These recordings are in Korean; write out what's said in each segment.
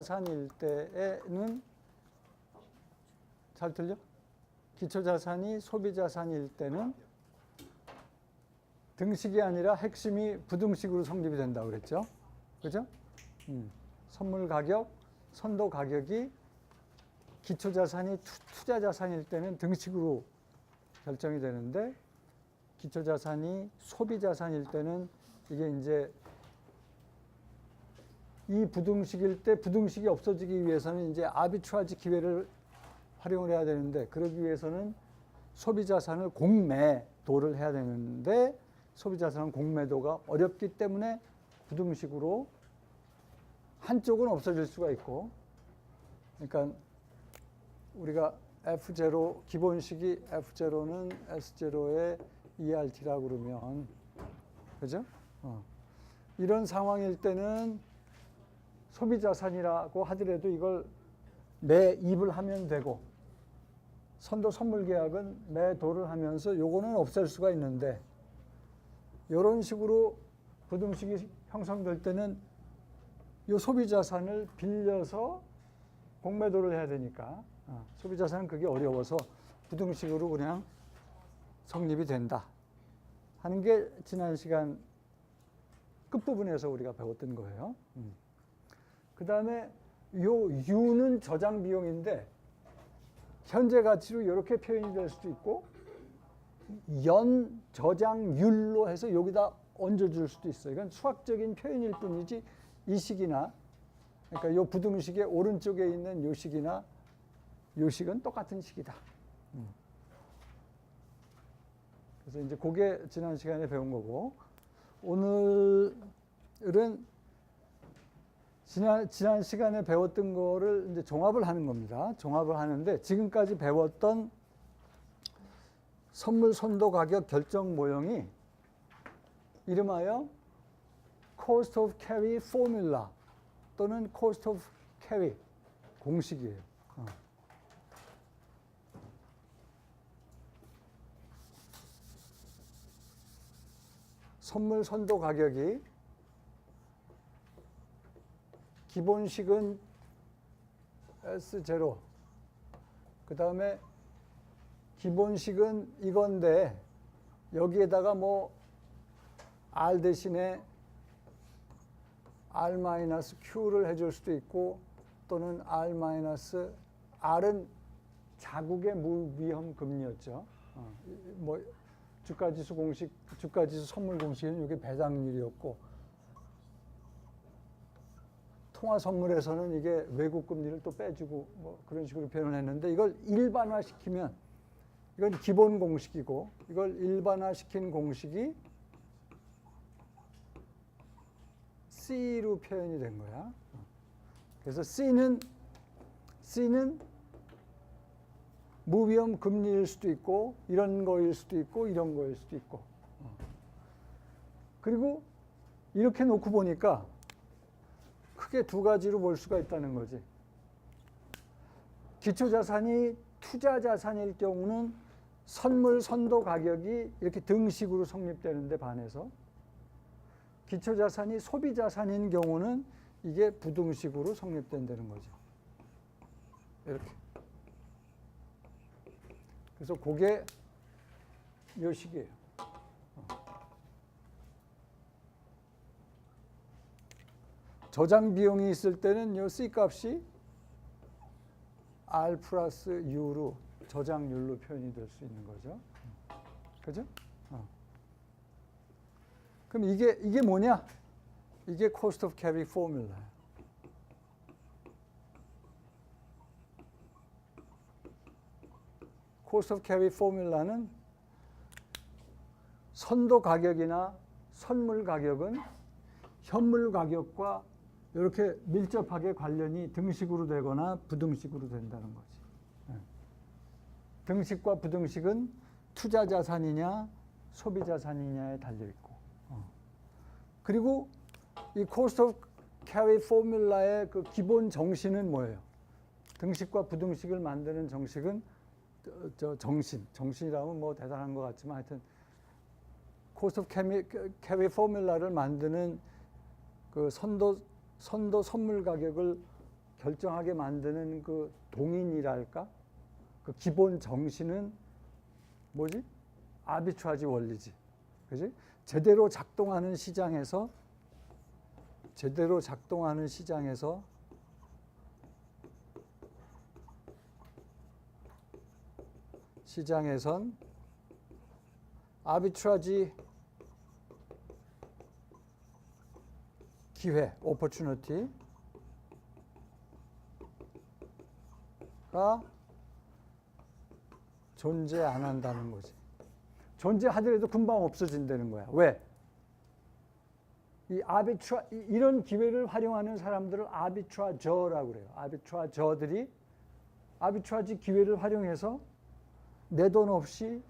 자산일 때에는 잘 들려? 기초자산이 소비자산일 때는 등식이 아니라 핵심이 부등식으로 성립이 된다고 그랬죠? 그죠? 선물 가격, 선도 가격이 기초자산이 투자자산일 때는 등식으로 결정이 되는데 기초자산이 소비자산일 때는 이게 이제 이 부등식일 때 부등식이 없어지기 위해서는 이제 아비트라지 기회를 활용을 해야 되는데 그러기 위해서는 소비자산을 공매도를 해야 되는데 소비자산은 공매도가 어렵기 때문에 부등식으로 한쪽은 없어질 수가 있고 그러니까 우리가 F0 기본식이 F0는 S0의 ERT라고 그러면 그죠? 이런 상황일 때는 소비자산이라고 하더라도 이걸 매입을 하면 되고 선도 선물 계약은 매도를 하면서 요거는 없앨 수가 있는데 이런 식으로 부등식이 형성될 때는 요 소비자산을 빌려서 공매도를 해야 되니까 소비자산은 그게 어려워서 부등식으로 그냥 성립이 된다 하는 게 지난 시간 끝부분에서 우리가 배웠던 거예요. 그 다음에 요 U는 저장 비용인데 현재 가치로 이렇게 표현이 될 수도 있고 연 저장률로 해서 여기다 얹어줄 수도 있어요. 이건 수학적인 표현일 뿐이지 이 식이나 그러니까 요 부등식의 오른쪽에 있는 요 식이나 요 식은 똑같은 식이다. 그래서 이제 그게 지난 시간에 배운 거고 오늘은 지난 시간에 배웠던 거를 이제 종합을 하는 겁니다. 종합을 하는데 지금까지 배웠던 선물 선도 가격 결정 모형이 이름하여 Cost of Carry Formula 또는 Cost of Carry 공식이에요. 선물 선도 가격이 기본식은 S0 그 다음에 기본식은 이건데 여기에다가 뭐 R 대신에 R-Q를 해줄 수도 있고 또는 R은 자국의 무위험 금리였죠. 뭐 주가지수 공식, 주가지수 선물 공식은 이게 배당률이었고 통화 선물에서는 이게 외국 금리를 또 빼주고 뭐 그런 식으로 표현을 했는데 이걸 일반화시키면 이건 기본 공식이고 이걸 일반화시킨 공식이 C로 표현이 된 거야. 그래서 C는 무위험 금리일 수도 있고 이런 거일 수도 있고 이런 거일 수도 있고 그리고 이렇게 놓고 보니까 크게 두 가지로 볼 수가 있다는 거지. 기초자산이 투자자산일 경우는 선물 선도 가격이 이렇게 등식으로 성립되는데 반해서 기초자산이 소비자산인 경우는 이게 부등식으로 성립된다는 거죠. 이렇게. 그래서 그게 요 식이에요. 저장 비용이 있을 때는 요 C 값이 R 플러스 U로 저장률로 표현이 될 수 있는 거죠. 그죠? 그럼 이게 뭐냐? 이게 cost of carry formula. cost of carry formula는 선도 가격이나 선물 가격은 현물 가격과 이렇게 밀접하게 관련이 등식으로 되거나 부등식으로 된다는 거지. 등식과 부등식은 투자자산이냐 소비자산이냐에 달려있고 그리고 이 cost of carry formula의 그 기본 정신은 뭐예요? 등식과 부등식을 만드는 정식은 정신이라면 뭐 대단한 것 같지만 하여튼 cost of carry formula를 만드는 그 선도 선물 가격을 결정하게 만드는 그 동인이랄까? 그 기본 정신은 뭐지? 아비트라지 원리지. 그지? 제대로 작동하는 시장에선 아비트라지 기회, opportunity가 존재 안 한다는 거지. 존재하더라도 금방 없어진다는 거야. 왜? 이런 기회를 활용하는 사람들을 아비트라저라고 그래요. 아비트라저들이 아비트라지 기회를 활용해서 내 돈 없이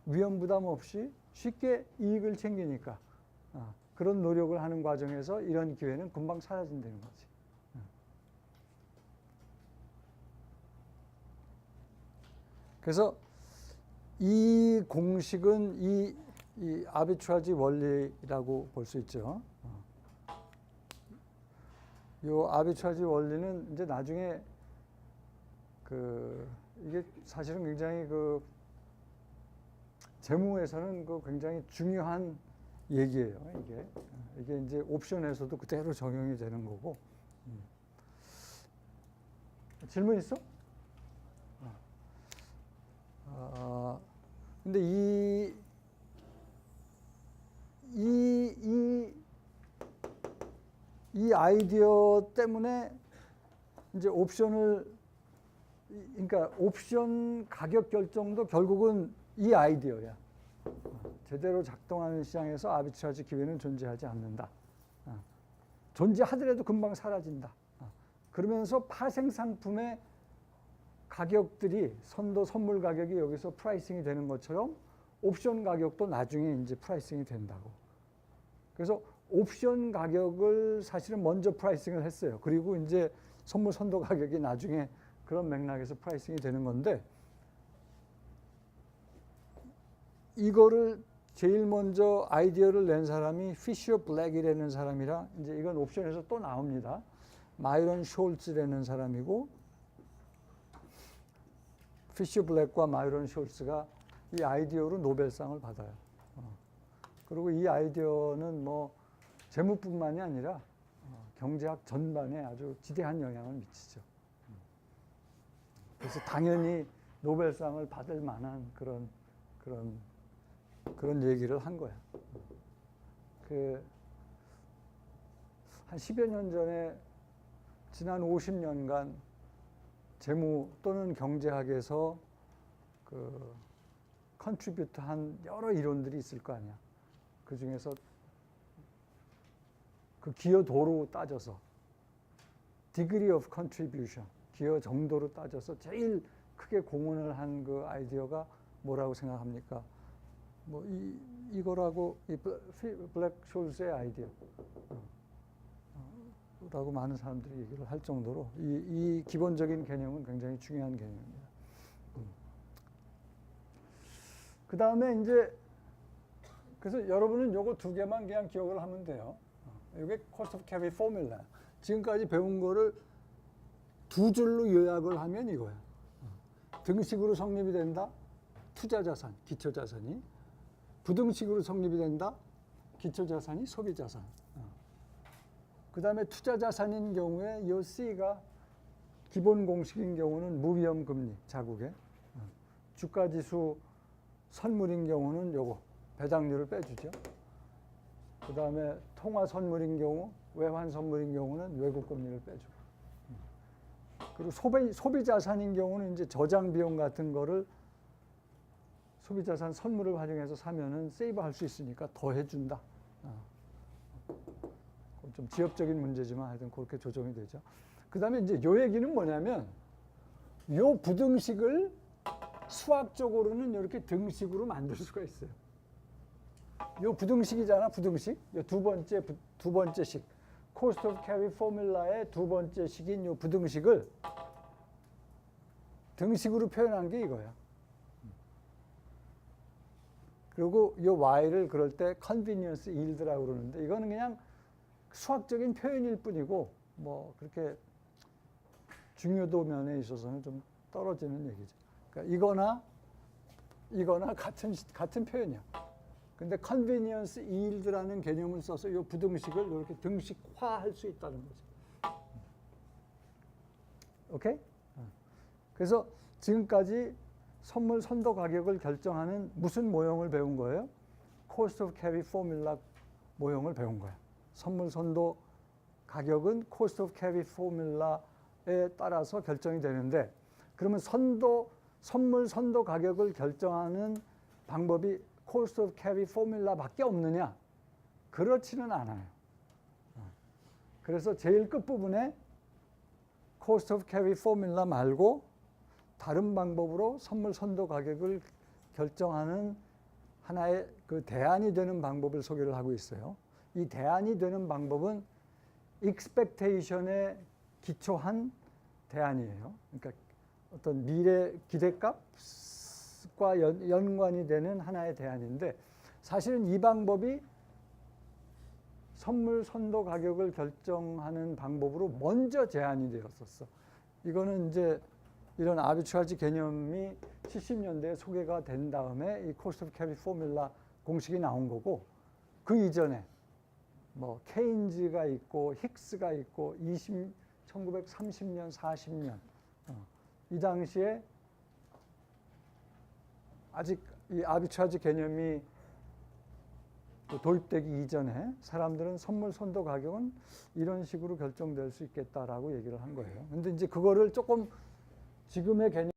위험 부담 없이 쉽게 이익을 챙기니까 그런 노력을 하는 과정에서 이런 기회는 금방 사라진다는 거지. 그래서 이 공식은 이 아비트라지 원리라고 볼 수 있죠. 이 아비트라지 원리는 이제 나중에 이게 사실은 굉장히 재무에서는 굉장히 중요한 얘기예요. 이게 이제 옵션에서도 그대로 적용이 되는 거고. 질문 있어? 근데 이 아이디어 때문에 이제 그러니까 옵션 가격 결정도 결국은 이 아이디어야. 제대로 작동하는 시장에서 아비트라지 기회는 존재하지 않는다. 존재하더라도 금방 사라진다. 그러면서 파생 상품의 가격들이 선도 선물 가격이 여기서 프라이싱이 되는 것처럼 옵션 가격도 나중에 이제 프라이싱이 된다고. 그래서 옵션 가격을 사실은 먼저 프라이싱을 했어요. 그리고 이제 선물 선도 가격이 나중에 그런 맥락에서 프라이싱이 되는 건데, 이거를 제일 먼저 아이디어를 낸 사람이 피셔 블랙이라는 사람이라, 이제 이건 옵션에서 또 나옵니다. 마이런 숄츠라는 사람이고, 피셔 블랙과 마이런 숄츠가 이 아이디어로 노벨상을 받아요. 그리고 이 아이디어는 뭐 재무뿐만이 아니라 경제학 전반에 아주 지대한 영향을 미치죠. 그래서 당연히 노벨상을 받을 만한 그런 얘기를 한 거야. 한 10여 년 전에 지난 50년간 재무 또는 경제학에서 컨트리뷰트한 여러 이론들이 있을 거 아니야. 그 중에서 그 기여도로 따져서 degree of contribution, 기여 정도로 따져서 제일 크게 공헌을 한 그 아이디어가 뭐라고 생각합니까? 뭐 이거라고 이 블랙 숄스의 아이디어 라고 많은 사람들이 얘기를 할 정도로 이 기본적인 개념은 굉장히 중요한 개념입니다. 그 다음에 이제 그래서 여러분은 요거 두 개만 그냥 기억을 하면 돼요. 이게 cost of carry formula. 지금까지 배운 거를 두 줄로 요약을 하면 이거야. 등식으로 성립이 된다. 투자자산, 기초자산이. 부등식으로 성립이 된다. 기초자산이 소비자산. 그 다음에 투자자산인 경우에 이 C가 기본 공식인 경우는 무위험 금리, 자국에. 주가지수 선물인 경우는 요거, 배당률을 빼주죠. 그 다음에 통화 선물인 경우, 외환 선물인 경우는 외국 금리를 빼주고. 그리고 소비자산인 경우는 이제 저장 비용 같은 거를 소비자산 선물을 활용해서 사면은 세이브 할 수 있으니까 더 해준다. 좀 지엽적인 문제지만 하여튼 그렇게 조정이 되죠. 그 다음에 이제 요 얘기는 뭐냐면, 요 부등식을 수학적으로는 이렇게 등식으로 만들 수가 있어요. 요 부등식이잖아, 부등식. 요 두 번째 식. cost of carry formula의 두 번째 식인 요 부등식을 등식으로 표현한 게 이거야. 그리고 요 y를 그럴 때 convenience yield라고 그러는데, 이거는 그냥 수학적인 표현일 뿐이고 뭐 그렇게 중요도 면에 있어서는 좀 떨어지는 얘기죠. 그러니까 이거나 같은 표현이야. 근데 convenience yield라는 개념을 써서 이 부등식을 이렇게 등식화할 수 있다는 거죠. 오케이? 그래서 지금까지 선물 선도 가격을 결정하는 무슨 모형을 배운 거예요? cost of carry formula 모형을 배운 거야. 선물 선도 가격은 cost of carry formula에 따라서 결정이 되는데, 그러면 선물 선도 가격을 결정하는 방법이 cost of carry formula밖에 없느냐? 그렇지는 않아요. 그래서 제일 끝부분에 cost of carry formula 말고 다른 방법으로 선물 선도 가격을 결정하는 하나의 그 대안이 되는 방법을 소개를 하고 있어요. 이 대안이 되는 방법은 expectation에 기초한 대안이에요. 그러니까 어떤 미래 기대값과 연관이 되는 하나의 대안인데, 사실은 이 방법이 선물 선도 가격을 결정하는 방법으로 먼저 제안이 되었었어. 이거는 이제 이런 아비트라지 개념이 70년대에 소개가 된 다음에 이 코스트 오브 캐리 포뮬라 공식이 나온 거고, 그 이전에 뭐 케인즈가 있고 힉스가 있고 1930년 40년 이 당시에 아직 이 아비트라지 개념이 도입되기 이전에 사람들은 선물 선도 가격은 이런 식으로 결정될 수 있겠다라고 얘기를 한 거예요. 근데 이제 그거를 조금 지금의 개념